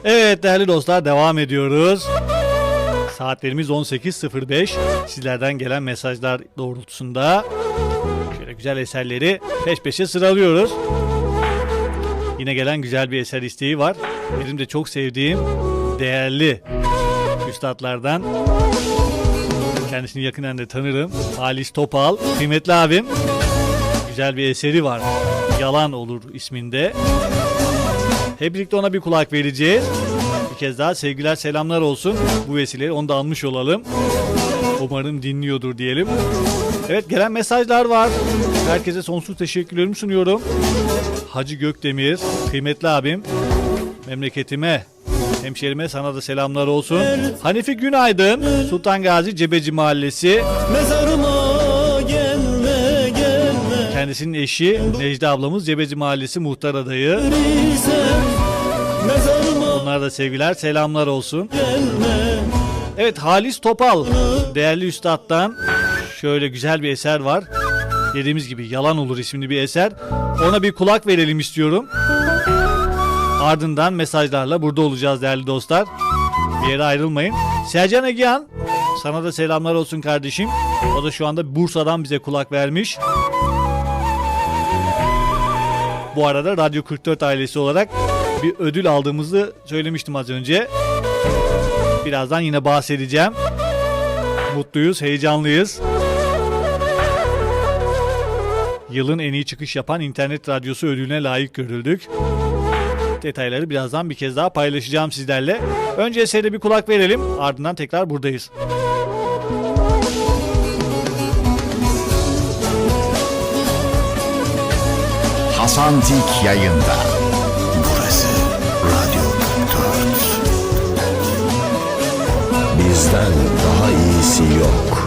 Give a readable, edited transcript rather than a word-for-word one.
Evet değerli dostlar, devam ediyoruz. Saatlerimiz 18.05. Sizlerden gelen mesajlar doğrultusunda şöyle güzel eserleri peş peşe sıralıyoruz. Yine gelen güzel bir eser isteği var. Benim de çok sevdiğim değerli üstadlardan, kendisini yakından da tanırım, Halis Topal. Kıymetli abim, güzel bir eseri var. Yalan Olur isminde. Hep birlikte ona bir kulak vereceğiz. Bir kez daha sevgiler selamlar olsun. Bu vesileyle onu da almış olalım. Umarım dinliyordur diyelim. Evet, gelen mesajlar var. Herkese sonsuz teşekkürlerimi sunuyorum. Hacı Gökdemir, kıymetli abim, memleketime, hemşerime sana da selamlar olsun. Hanifi Günaydın, Sultan Gazi Cebeci Mahallesi. Mezarıma gelme gelme. Kendisinin eşi Necde ablamız Cebeci Mahallesi muhtar adayı. Onlara da sevgiler selamlar olsun. Evet, Halis Topal, değerli üstaddan şöyle güzel bir eser var. Dediğimiz gibi Yalan Olur isimli bir eser. Ona bir kulak verelim istiyorum. Ardından mesajlarla burada olacağız değerli dostlar. Bir yere ayrılmayın. Sercan Egehan, sana da selamlar olsun kardeşim. O da şu anda Bursa'dan bize kulak vermiş. Bu arada Radyo 44 ailesi olarak bir ödül aldığımızı söylemiştim az önce. Birazdan yine bahsedeceğim. Mutluyuz, heyecanlıyız. Yılın en iyi çıkış yapan internet radyosu ödülüne layık görüldük. Detayları birazdan bir kez daha paylaşacağım sizlerle. Önce esere bir kulak verelim, ardından tekrar buradayız. Hasan Tik yayında. Burası Radyo 44. Bizden daha iyisi yok.